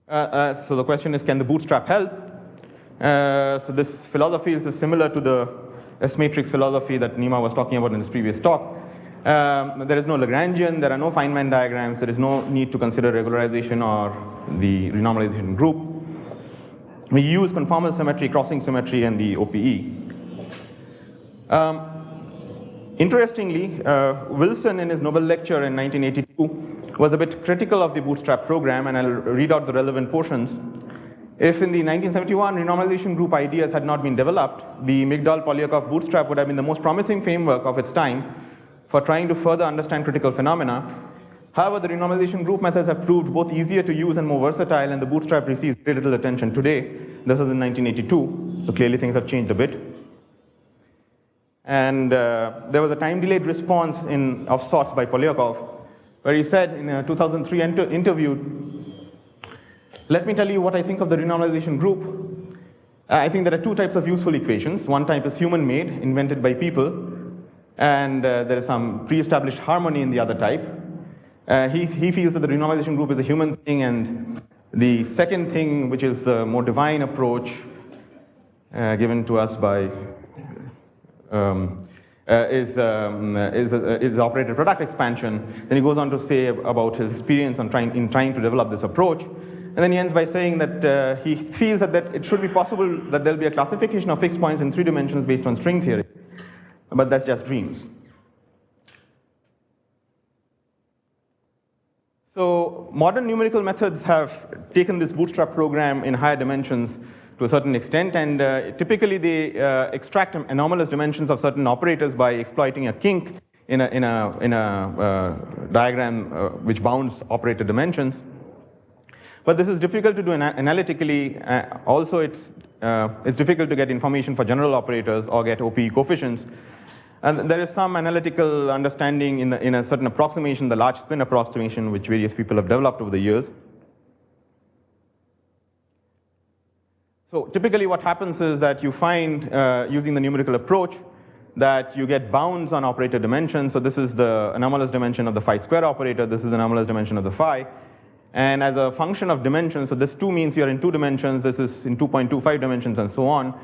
So the question is, can the bootstrap help? So this philosophy is similar to the S-matrix philosophy that Nima was talking about in his previous talk. There is no Lagrangian, there are no Feynman diagrams, there is no need to consider regularization or the renormalization group. We use conformal symmetry, crossing symmetry, and the OPE. Interestingly, Wilson in his Nobel lecture in 1982 was a bit critical of the bootstrap program, and I'll read out the relevant portions. If in the 1971 renormalization group ideas had not been developed, the Migdal-Polyakov bootstrap would have been the most promising framework of its time for trying to further understand critical phenomena. However, the renormalization group methods have proved both easier to use and more versatile, and the bootstrap receives very little attention today. This was in 1982, so clearly things have changed a bit. And there was a time-delayed response of sorts by Polyakov, where he said in a 2003 interview, "Let me tell you what I think of the renormalization group. I think there are two types of useful equations. One type is human-made, invented by people, and there is some pre-established harmony in the other type. He feels that the renormalization group is a human thing, and the second thing, which is the more divine approach given to us by is operator product expansion." Then he goes on to say about his experience in trying to develop this approach. And then he ends by saying that he feels that it should be possible that there'll be a classification of fixed points in 3 dimensions based on string theory. But that's just dreams. So modern numerical methods have taken this bootstrap program in higher dimensions to a certain extent, and typically they extract anomalous dimensions of certain operators by exploiting a kink in a diagram which bounds operator dimensions. But this is difficult to do analytically. Also, it's difficult to get information for general operators or get OPE coefficients. And there is some analytical understanding in a certain approximation, the large spin approximation, which various people have developed over the years. So typically what happens is that you find, using the numerical approach, that you get bounds on operator dimensions. So this is the anomalous dimension of the phi square operator. This is the anomalous dimension of the phi. And as a function of dimensions, so this 2 means you're in 2 dimensions, this is in 2.25 dimensions, and so on.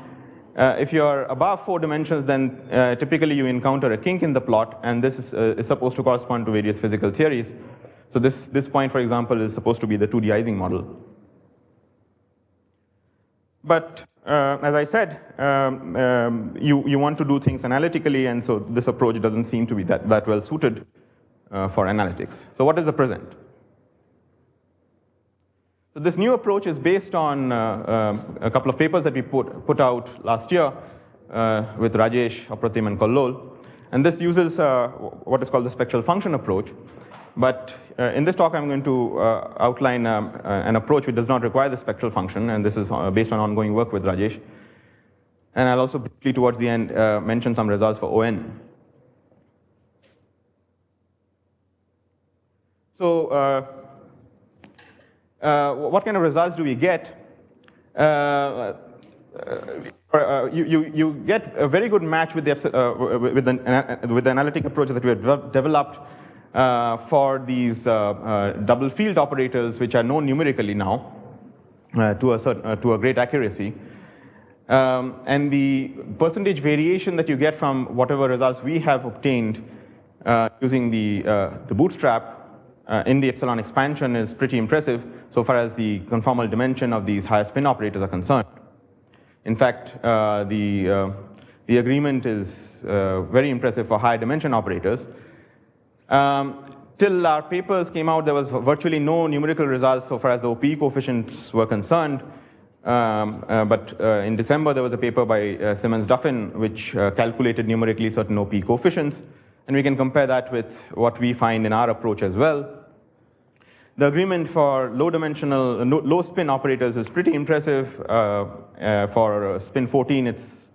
If you're above 4 dimensions, then typically you encounter a kink in the plot, and this is supposed to correspond to various physical theories. So this point, for example, is supposed to be the 2D Ising model. But as I said, you want to do things analytically, and so this approach doesn't seem to be that well suited for analytics. So what is the present? So this new approach is based on a couple of papers that we put out last year with Rajesh, Apratim, and Kollol. And this uses what is called the spectral function approach. But in this talk, I'm going to outline an approach which does not require the spectral function, and this is based on ongoing work with Rajesh. And I'll also briefly towards the end mention some results for ON. So what kind of results do we get? You get a very good match with the analytic approach that we have developed for these double field operators, which are known numerically now to a great accuracy. And the percentage variation that you get from whatever results we have obtained using the bootstrap in the epsilon expansion is pretty impressive so far as the conformal dimension of these higher spin operators are concerned. In fact, the agreement is very impressive for higher dimension operators. Till our papers came out, there was virtually no numerical results so far as the OPE coefficients were concerned. But in December, there was a paper by Simmons-Duffin which calculated numerically certain OPE coefficients. And we can compare that with what we find in our approach as well. The agreement for low spin operators is pretty impressive. For spin 14, it's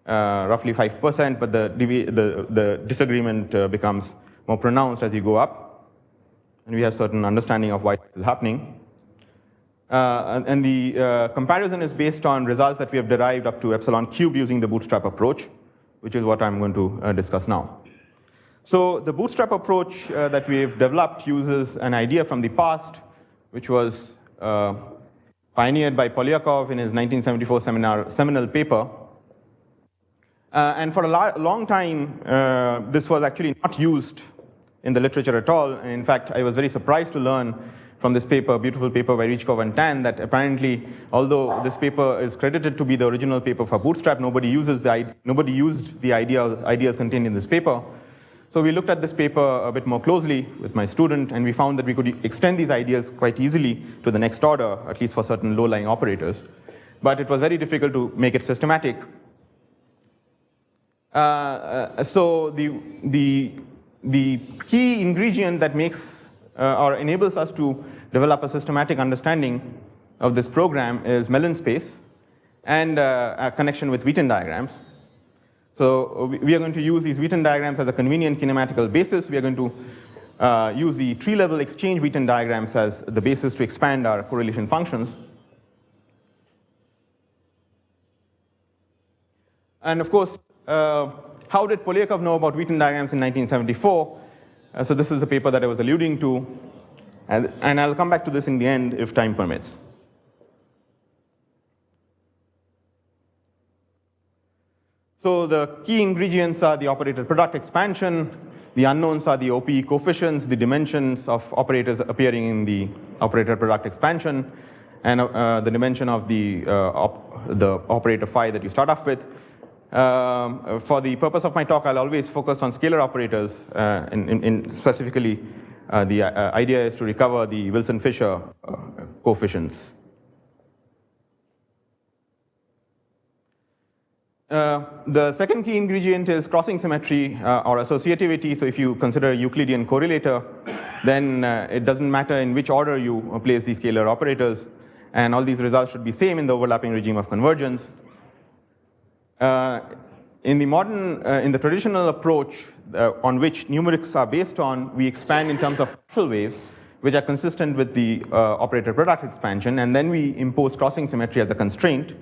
roughly 5%, but the disagreement becomes more pronounced as you go up. And we have certain understanding of why this is happening. And the comparison is based on results that we have derived up to epsilon cube using the bootstrap approach, which is what I'm going to discuss now. So the bootstrap approach that we've developed uses an idea from the past, which was pioneered by Polyakov in his 1974 seminal paper. And for a long time, this was actually not used in the literature at all. And in fact, I was very surprised to learn from this paper, beautiful paper by Rychkov and Tanand, that apparently, although this paper is credited to be the original paper for Bootstrap, nobody used the ideas contained in this paper. So we looked at this paper a bit more closely with my student, and we found that we could extend these ideas quite easily to the next order, at least for certain low-lying operators. But it was very difficult to make it systematic. So the key ingredient that makes or enables us to develop a systematic understanding of this program is Mellin space and a connection with Witten diagrams. So we are going to use these Witten diagrams as a convenient kinematical basis. We are going to use the tree-level exchange Witten diagrams as the basis to expand our correlation functions. And of course, how did Polyakov know about Witten diagrams in 1974? So this is the paper that I was alluding to, and I'll come back to this in the end if time permits. So the key ingredients are the operator product expansion. The unknowns are the OPE coefficients, the dimensions of operators appearing in the operator product expansion, and the dimension of the operator phi that you start off with. For the purpose of my talk, I'll always focus on scalar operators. Specifically, the idea is to recover the Wilson-Fisher coefficients. The second key ingredient is crossing symmetry or associativity. So if you consider a Euclidean correlator, then it doesn't matter in which order you place these scalar operators, and all these results should be same in the overlapping regime of convergence. In the traditional approach on which numerics are based on, we expand in terms of partial waves, which are consistent with the operator product expansion, and then we impose crossing symmetry as a constraint.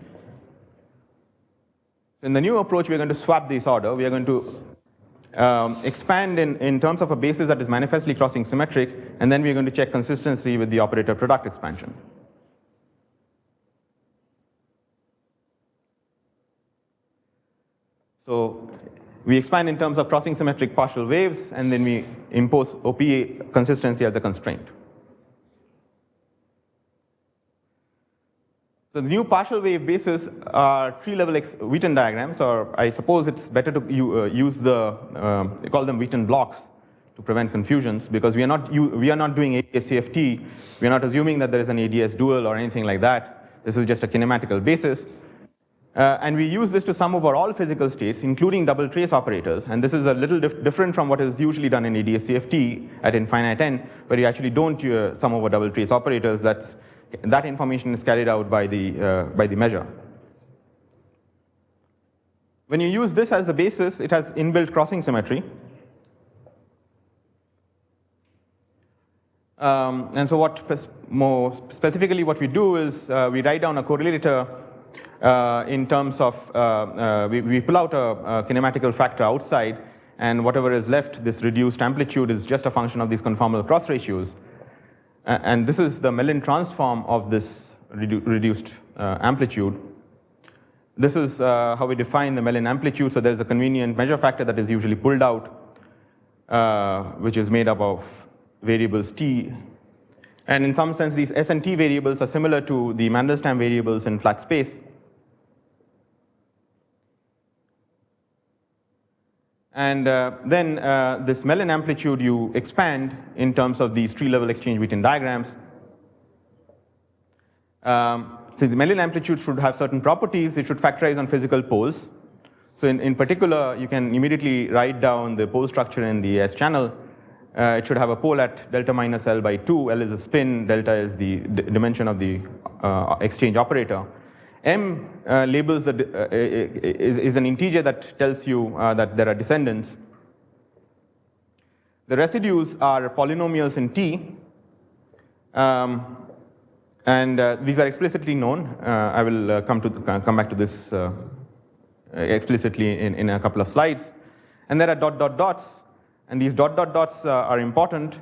In the new approach, we're going to swap this order. We are going to expand in terms of a basis that is manifestly crossing symmetric, and then we're going to check consistency with the operator product expansion. So we expand in terms of crossing symmetric partial waves, and then we impose OPA consistency as a constraint. So the new partial wave bases are tree-level Witten diagrams, or I suppose it's better to use we call them Witten blocks to prevent confusions, because we are not doing ADS-CFT. We are not assuming that there is an ADS dual or anything like that. This is just a kinematical basis. And we use this to sum over all physical states, including double trace operators. And this is a little different from what is usually done in ADS-CFT at infinite n, where you actually don't sum over double trace operators. That information is carried out by the measure. When you use this as a basis, it has inbuilt crossing symmetry. And so more specifically what we do is we write down a correlator in terms of, we pull out a kinematical factor outside, and whatever is left, this reduced amplitude, is just a function of these conformal cross ratios. And this is the Mellin transform of this reduced amplitude. This is how we define the Mellin amplitude. So there's a convenient measure factor that is usually pulled out, which is made up of variables t. And in some sense, these s and t variables are similar to the Mandelstam variables in flat space. And then this Mellin amplitude you expand in terms of these tree-level exchange Witten diagrams. So the Mellin amplitude should have certain properties. It should factorize on physical poles. So in particular, you can immediately write down the pole structure in the S channel. It should have a pole at delta minus L by 2. L is a spin. Delta is the dimension of the exchange operator. M labels is an integer that tells you that there are descendants. The residues are polynomials in T, and these are explicitly known. I will come back to this explicitly in a couple of slides. And there are dot dot dots, and these dot dot dots are important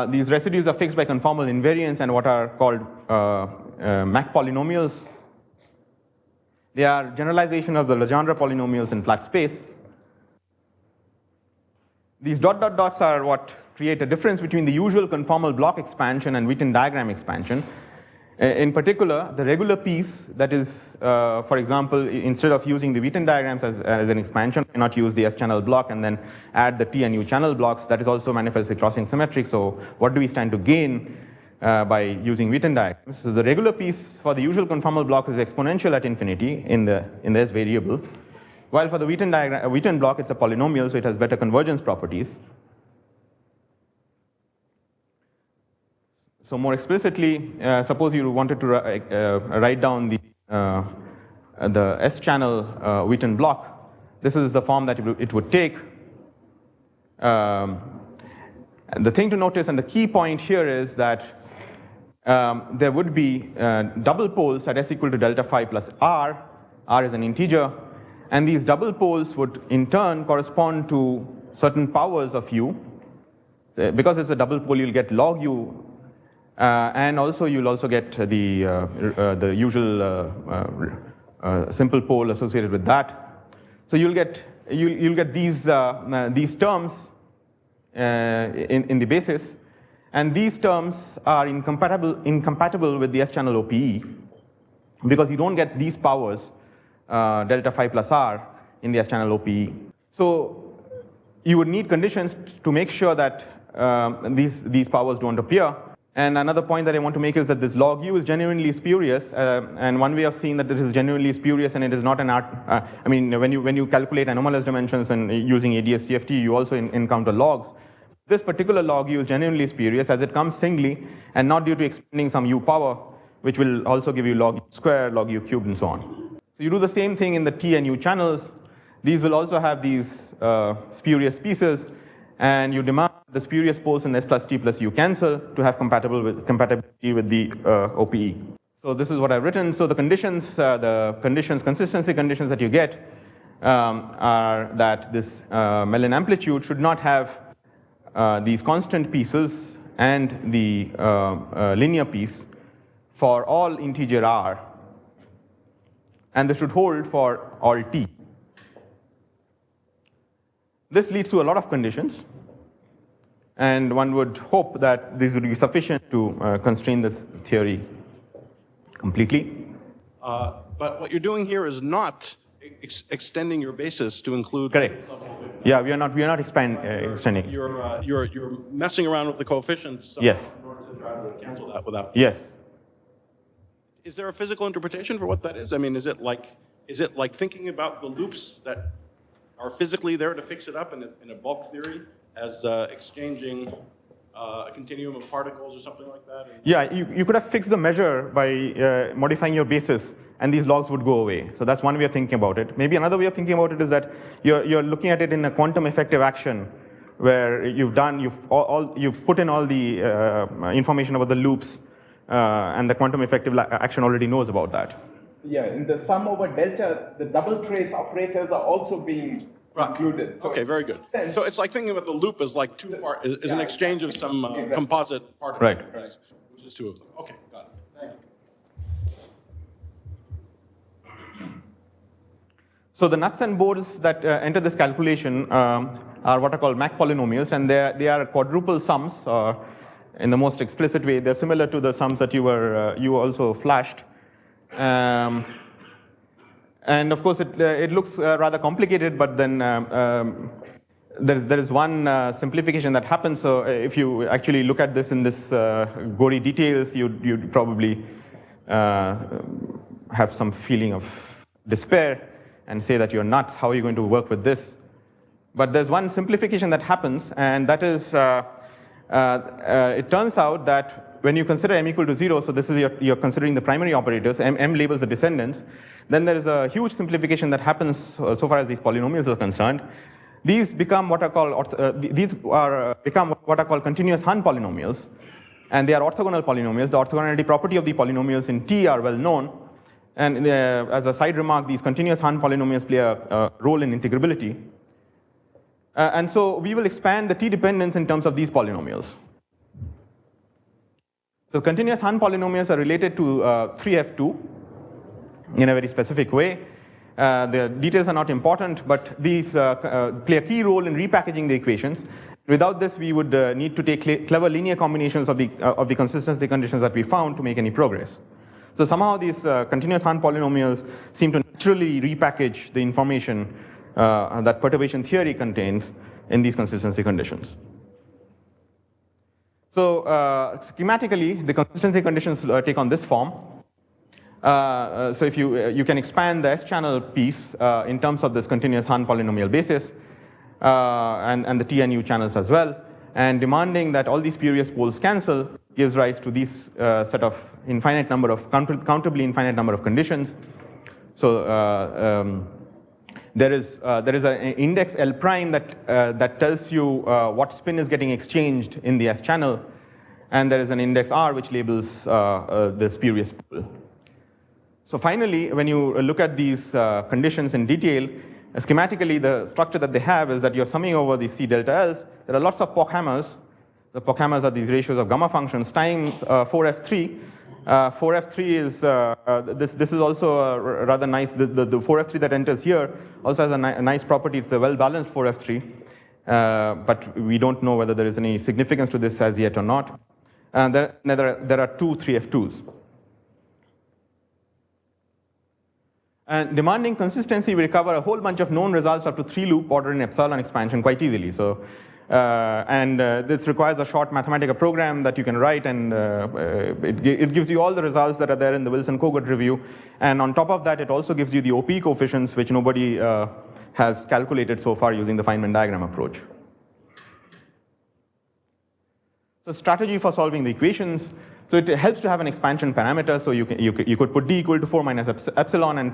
These residues are fixed by conformal invariance and what are called Mach polynomials. They are generalization of the Legendre polynomials in flat space. These dot dot dots are what create a difference between the usual conformal block expansion and Witten diagram expansion. In particular, the regular piece, that is, for example, instead of using the Witten diagrams as an expansion, why not use the S-channel block and then add the T and U channel blocks? That is also manifestly crossing symmetric. So what do we stand to gain by using Witten diagrams? So the regular piece for the usual conformal block is exponential at infinity in the S variable, while for the Witten block, it's a polynomial, so it has better convergence properties. So more explicitly, suppose you wanted to write down the S-channel Witten block. This is the form that it would take. And the thing to notice, and the key point here is that there would be double poles at S equal to delta phi plus R. R is an integer. And these double poles would, in turn, correspond to certain powers of U. Because it's a double pole, you'll get log U. And also, you'll also get the usual simple pole associated with that. So you'll get these terms in the basis, and these terms are incompatible with the S-channel OPE because you don't get these powers delta phi plus R in the S-channel OPE. So you would need conditions to make sure that these powers don't appear. And another point that I want to make is that this log U is genuinely spurious, and one way of seeing that this is genuinely spurious and it is not an art. I mean, when you calculate anomalous dimensions and using ADS-CFT, you also encounter logs. This particular log U is genuinely spurious as it comes singly and not due to expanding some U power, which will also give you log U squared, log U cubed, and so on. So you do the same thing in the T and U channels. These will also have these spurious pieces, and you demand the spurious poles in s+t+u cancel to have compatibility with the OPE. So this is what I've written. So the consistency conditions that you get are that this Mellin amplitude should not have these constant pieces and the linear piece for all integer r, and this should hold for all t. This leads to a lot of conditions, and one would hope that these would be sufficient to constrain this theory completely. But what you're doing here is not extending your basis to include. Correct. Yeah, we are not extending. You're messing around with the coefficients. Yes. In order to try to cancel that without. Yes. Is there a physical interpretation for what that is? I mean, is it like thinking about the loops that are physically there to fix it up in a bulk theory as exchanging a continuum of particles or something like that? Yeah, you could have fixed the measure by modifying your basis, and these logs would go away. So that's one way of thinking about it. Maybe another way of thinking about it is that you're looking at it in a quantum effective action, where you've put in all the information about the loops, and the quantum effective action already knows about that. Yeah, in the sum over delta, the double trace operators are also being included. So okay, very good. So it's like thinking about the loop as like is an exchange of some composite particles. Right. Which is two of them. Okay, got it. Thank you. So the nuts and bolts that enter this calculation are what are called Mach polynomials, and they are quadruple sums. In the most explicit way, they're similar to the sums that you also flashed. And of course, it looks rather complicated, but then there is one simplification that happens. So if you actually look at this in this gory details, you'd probably have some feeling of despair and say that you're nuts. How are you going to work with this? But there's one simplification that happens, and that is it turns out that when you consider m equal to 0, so this is you're considering the primary operators, m labels the descendants, then there is a huge simplification that happens so far as these polynomials are concerned. These become what are called continuous Hahn polynomials, and they are orthogonal polynomials. The orthogonality property of the polynomials in T are well known, and as a side remark, these continuous Hahn polynomials play a role in integrability. And so we will expand the T dependence in terms of these polynomials. So continuous Hahn polynomials are related to 3f2 in a very specific way. The details are not important, but these play a key role in repackaging the equations. Without this, we would need to take clever linear combinations of the consistency conditions that we found to make any progress. So somehow these continuous Hahn polynomials seem to naturally repackage the information that perturbation theory contains in these consistency conditions. So schematically, the consistency conditions take on this form. So if you can expand the S-channel piece in terms of this continuous Hahn polynomial basis, and the T and U channels as well, and demanding that all these spurious poles cancel gives rise to these set of infinite number of, countably infinite number of conditions. So there is an index L prime that tells you what spin is getting exchanged in the S channel, and there is an index R which labels the spurious pole. So finally, when you look at these conditions in detail, schematically the structure that they have is that you're summing over these C delta L's. There are lots of Pockhammers. The Pockhammers are these ratios of gamma functions times 4f3. 4f3 is, this is also rather nice. The 4f3 that enters here also has a nice property. It's a well-balanced 4f3. But we don't know whether there is any significance to this as yet or not. And there are two 3f2s. And demanding consistency, we recover a whole bunch of known results up to 3 loop order in epsilon expansion quite easily. So, this requires a short mathematical program that you can write, and it gives you all the results that are there in the Wilson-Kogut review. And on top of that, it also gives you the OP coefficients, which nobody has calculated so far using the Feynman diagram approach. So strategy for solving the equations. So it helps to have an expansion parameter. So you could put d equal to 4 minus epsilon and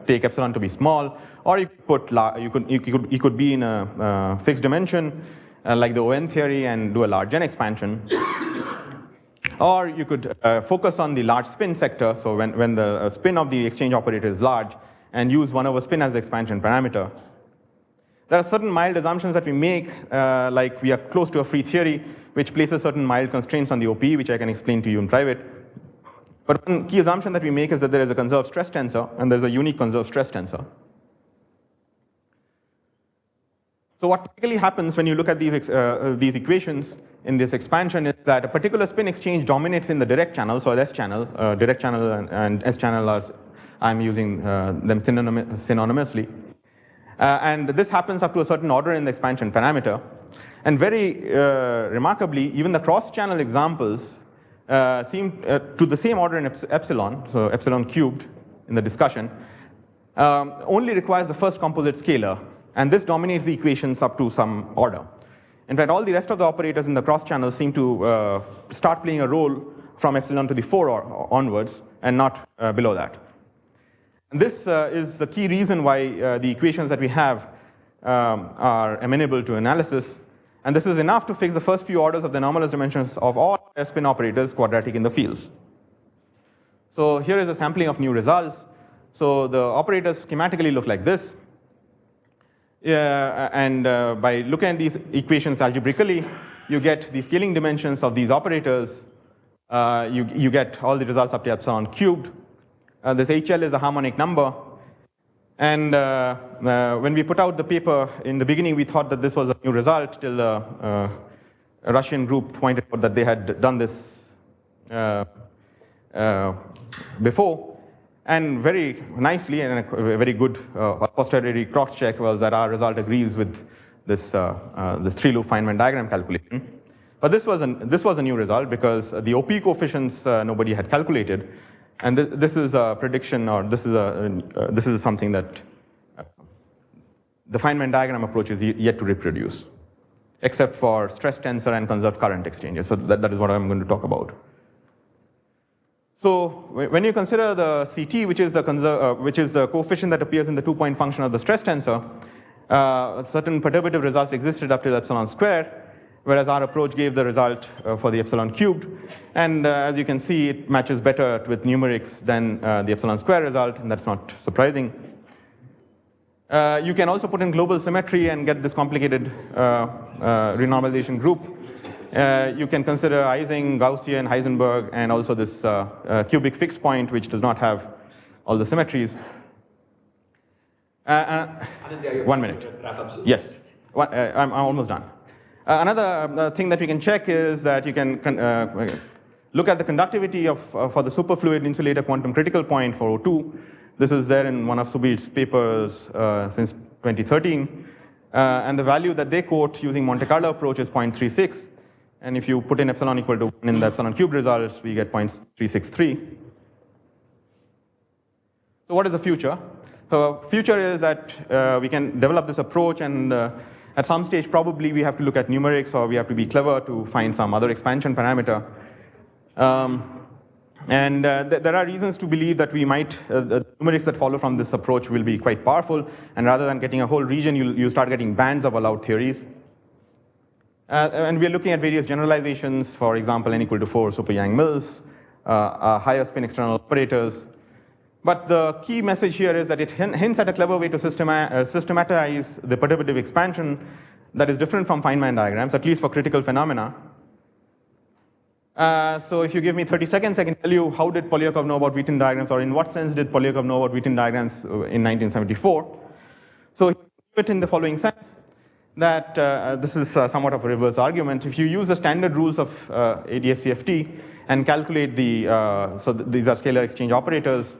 take epsilon to be small, or you could be in a fixed dimension like the ON theory and do a large n expansion. Or you could focus on the large spin sector. So when the spin of the exchange operator is large, and use 1 over spin as the expansion parameter. There are certain mild assumptions that we make, like we are close to a free theory, which places certain mild constraints on the OP, which I can explain to you in private. But one key assumption that we make is that there is a conserved stress tensor, and there's a unique conserved stress tensor. So what typically happens when you look at these equations in this expansion is that a particular spin exchange dominates in the direct channel, so S channel, direct channel and S channel are, I'm using them synonymously. And this happens up to a certain order in the expansion parameter. And very remarkably, even the cross-channel examples seem to the same order in epsilon, so epsilon cubed in the discussion, only requires the first composite scalar. And this dominates the equations up to some order. In fact, all the rest of the operators in the cross-channel seem to start playing a role from epsilon to the 4 onwards, and not below that. And this is the key reason why the equations that we have are amenable to analysis. And this is enough to fix the first few orders of the anomalous dimensions of all spin operators quadratic in the fields. So here is a sampling of new results. So the operators schematically look like this. By looking at these equations algebraically, you get the scaling dimensions of these operators. You get all the results up to epsilon cubed. This HL is a harmonic number. And when we put out the paper, in the beginning we thought that this was a new result, till a Russian group pointed out that they had done this before. And very nicely, and a very good posteriori cross-check was that our result agrees with this 3-loop Feynman diagram calculation. But this was a new result because the OP coefficients nobody had calculated. And this is a prediction, or this is something that the Feynman diagram approach is yet to reproduce, except for stress tensor and conserved current exchanges. So that is what I'm going to talk about. So when you consider the CT, which is the coefficient that appears in the 2-point function of the stress tensor, certain perturbative results existed up till epsilon square, whereas our approach gave the result for the epsilon cubed. And as you can see, it matches better with numerics than the epsilon square result, and that's not surprising. You can also put in global symmetry and get this complicated renormalization group. you can consider Ising, Gaussian, Heisenberg, and also this cubic fixed point, which does not have all the symmetries. 1 minute. Yes, I'm almost done. Another thing that we can check is that you can look at the conductivity of for the superfluid insulator quantum critical point for O2. This is there in one of Subir's papers since 2013. And the value that they quote using Monte Carlo approach is 0.36. And if you put in epsilon equal to 1 in the epsilon cubed results, we get 0.363. So what is the future? So future is that we can develop this approach, and at some stage probably we have to look at numerics, or we have to be clever to find some other expansion parameter. There are reasons to believe that we might, the numerics that follow from this approach will be quite powerful, and rather than getting a whole region, you start getting bands of allowed theories. And we are looking at various generalizations, for example, n equal to 4 super Yang-Mills, higher spin external operators. But the key message here is that it hints at a clever way to systematize the perturbative expansion that is different from Feynman diagrams, at least for critical phenomena. So if you give me 30 seconds, I can tell you how did Polyakov know about Witten diagrams, or in what sense did Polyakov know about Witten diagrams in 1974. So he put it in the following sense, that this is somewhat of a reverse argument. If you use the standard rules of ADS-CFT and calculate the, these are scalar exchange operators,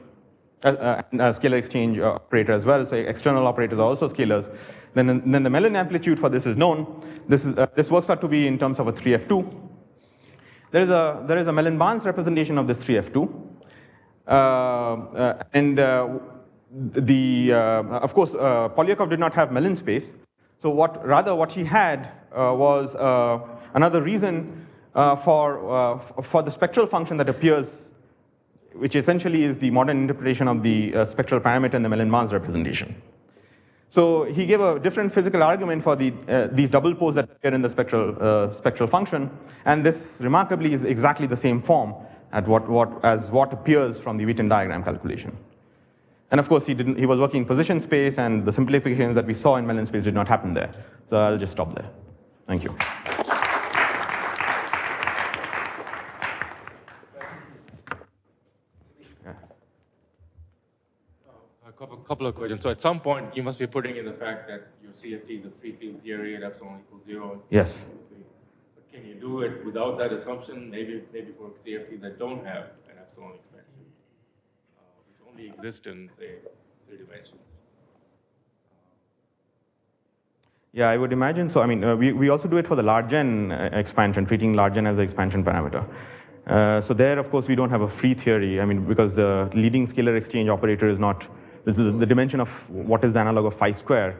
scalar exchange operator as well, so external operators are also scalars, then the Mellin amplitude for this is known. This works out to be in terms of a 3f2. There is a Mellin-Barnes representation of this 3f2, of course, Polyakov did not have Mellin space. So what he had was another reason for the spectral function that appears, which essentially is the modern interpretation of the spectral parameter in the Mellin-Barnes representation. So he gave a different physical argument for these double poles that appear in the spectral function, and this remarkably is exactly the same form as what appears from the Witten diagram calculation. And of course, he was working in position space, and the simplifications that we saw in Mellin space did not happen there. So I'll just stop there. Thank you. A couple of questions. So at some point, you must be putting in the fact that your CFT is a free field theory at epsilon equals 0. Yes. But can you do it without that assumption? Maybe for CFTs that don't have an epsilon expansion, which only exist in, say, 3 dimensions. Yeah, I would imagine so. I mean, we also do it for the large n expansion, treating large n as the expansion parameter. So there, of course, we don't have a free theory. I mean, because the leading scalar exchange operator is not, the dimension of what is the analog of phi square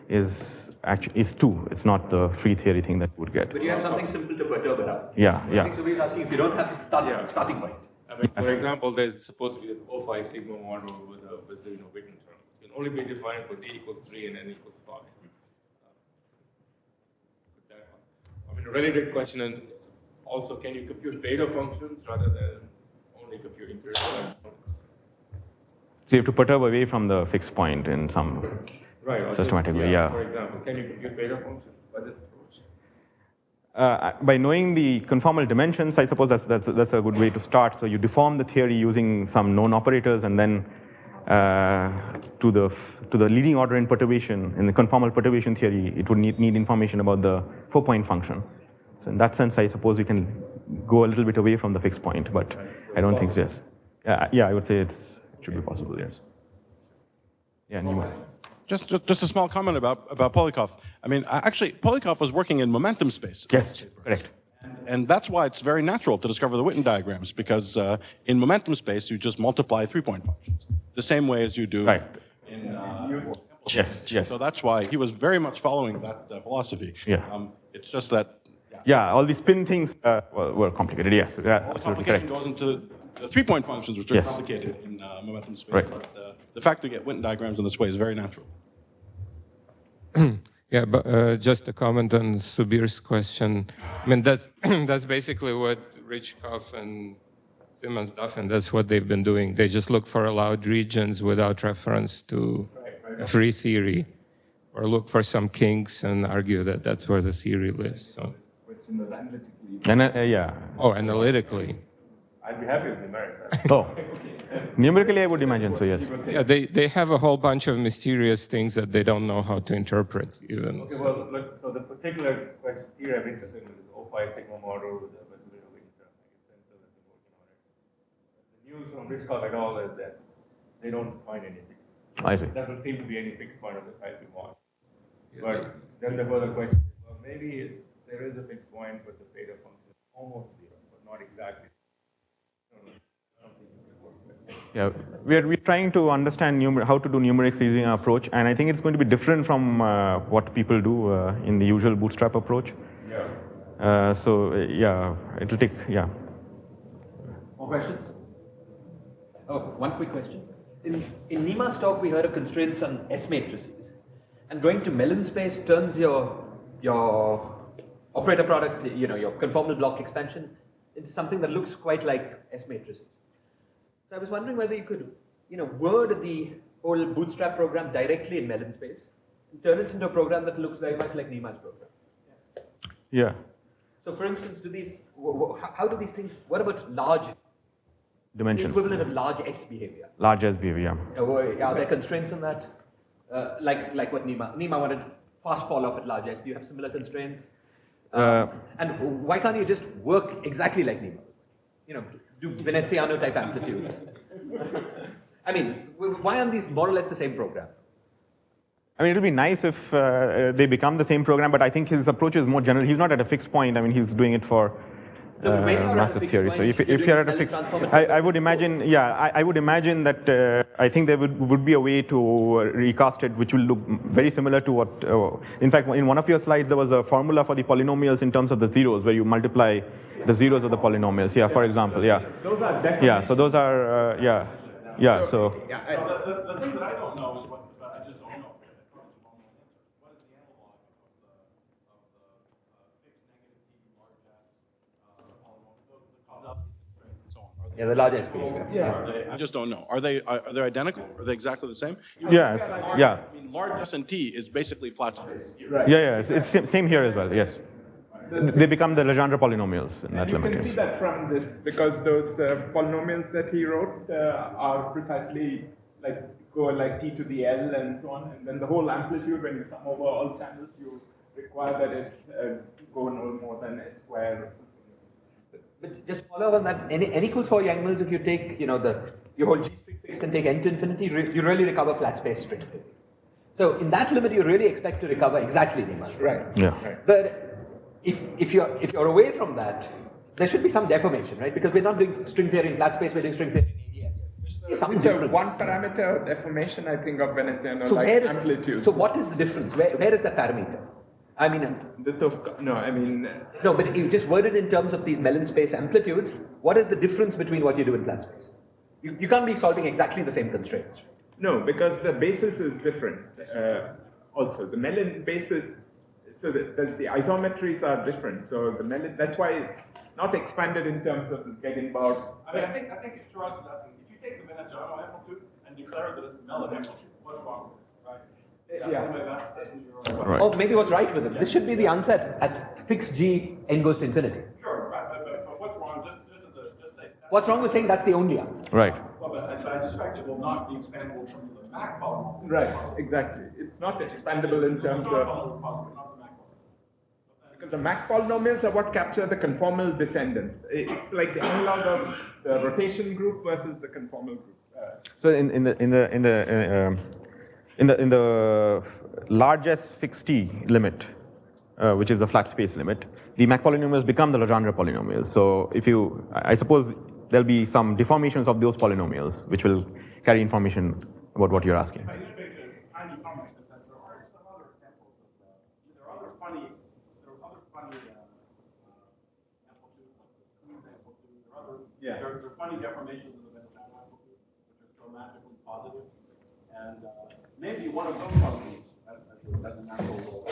is 2. It's not the free theory thing that you would get. But you have something simple to perturb it up. Yeah, yeah. I think Subir is asking if you don't have the starting point. I mean, for example, there's supposed to be this O5 sigma model with a Witten term. It can only be defined for d equals 3 and n equals 5. I mean, a related question is also, can you compute beta functions rather than only compute empirical electronics? So you have to perturb away from the fixed point in some systematic way, yeah. For example, can you compute beta functions by this approach? By knowing the conformal dimensions, I suppose that's a good way to start. So you deform the theory using some known operators, and then to the leading order in perturbation, in the conformal perturbation theory, it would need information about the 4-point function. So in that sense, I suppose you can go a little bit away from the fixed point, but I don't think so, yes. Yeah, I would say it should be possible, yes. Yeah, Nima. Just a small comment about Polyakov. I mean, actually, Polyakov was working in momentum space. Yes, correct. And that's why it's very natural to discover the Witten diagrams, because in momentum space, you just multiply 3-point functions, the same way as you do in Yes. So that's why he was very much following that philosophy. Yeah. It's just that. Yeah, all these spin things were complicated, yes. Yeah, all the complication goes into the 3-point functions, which are complicated in momentum space. Right. But the fact that you get Witten diagrams in this way is very natural. Yeah, but just a comment on Subir's question. I mean, that's basically what Rychkov and Simmons-Duffin, that's what they've been doing. They just look for allowed regions without reference to free theory, or look for some kinks and argue that that's where the theory lives. So. Question was analytically And yeah. Oh, analytically. I'd be happy with numerics. Oh, numerically, I would imagine so. Yes. Yeah, they have a whole bunch of mysterious things that they don't know how to interpret even. Okay, well, look, so the particular question here I'm interested in is the O5 sigma model with the Witten term. The news from Rychkov et al. Is that they don't find anything. I see. There doesn't seem to be any fixed point of the type we want. But then the further question is, well, maybe there is a fixed point, but the theta function is almost zero, but not exactly. Yeah, we're trying to understand how to do numerics using our approach, and I think it's going to be different from what people do in the usual bootstrap approach. Yeah. Yeah, it'll take, yeah. More questions? Oh, one quick question. In Nima's talk, we heard of constraints on S matrices. And going to Mellin space turns your operator product, your conformal block expansion, into something that looks quite like S matrices. So I was wondering whether you could, word the whole bootstrap program directly in Mellin space and turn it into a program that looks very much like Nima's program. Yeah. So for instance, how do these things, what about large Dimensions. the equivalent of large S behavior? Large S behavior, yeah. Are there constraints on that? Like what Nima wanted fast fall off at large S. Do you have similar constraints? And why can't you just work exactly like Nima? Do Veneziano type amplitudes. I mean, why aren't these more or less the same program? I mean, it'll be nice if they become the same program, but I think his approach is more general. He's not at a fixed point. I mean, he's doing it for massive theory. So if you're at a fixed, I would imagine, yeah, I would imagine that I think there would be a way to recast it, which will look very similar to what, in fact, in one of your slides, there was a formula for the polynomials in terms of the zeros, where you multiply the zeros of the polynomials. Yeah, for example, yeah. Those are definitely. Yeah, so those are, yeah. Yeah, so. Yeah, The thing that I don't know is what, I just don't know. What is the analog of the fixed negative T large S polynomial, the causality constraint and so on? Yeah, the large S behavior. Yeah. I just don't know. Are they identical? Are they exactly the same? Yeah, yeah. I mean, large S and T is basically flat space. Right. Yeah, it's same here as well, yes. They become the Legendre polynomials in that You limit. can see that from this, because those polynomials that he wrote are precisely go like T to the L and so on, and then the whole amplitude, when you sum over all channels, you require that it go no more than S squared or something. But just follow up on that. N equals 4 Yang-Mills, if you take, your whole G string fixed and take N to infinity, you really recover flat space string. So in that limit, you really expect to recover exactly Nima. Right. Yeah. Right. But if you're away from that, there should be some deformation, right? Because we're not doing string theory in flat space, we're doing string theory in ADS. Some It's a difference. one parameter deformation, I think, of Veneziano, So like where is amplitude. So what is the difference? Where is that parameter? I mean, no, but you just worded in terms of these Mellin space amplitudes. What is the difference between what you do in flat space? You can't be solving exactly the same constraints. No, because the basis is different. Also, the Mellin basis, so there's the isometries are different. So the Mellin, that's why it's not expanded in terms of getting about. I mean, I think Shiraz is asking, if you take the Veneziano amplitude and declare that it's Mellin amplitude, what's wrong with it, right? Right. Oh, maybe what's right with it? This should be the answer at fixed G, n goes to infinity. Sure, right, but what's wrong? Just say. What's wrong with saying that's the only answer? Right. Well, but I suspect it will not be expandable from the Mach polynomial. Right, exactly. It's not expandable in terms of. Because the Mach polynomials are what capture the conformal descendants. It's like the analog of the rotation group versus the conformal group. So in the largest fixed T limit, which is the flat space limit, the Mach polynomials become the Legendre polynomials. So I suppose there'll be some deformations of those polynomials, which will carry information about what you're asking. I just make a tiny comment that there are some other examples of there are other funny amplitudes, like the smooth amplitude. There are funny deformations of the Veneziano amplitude, which are chromatically positive, and maybe one of those functions as a natural role.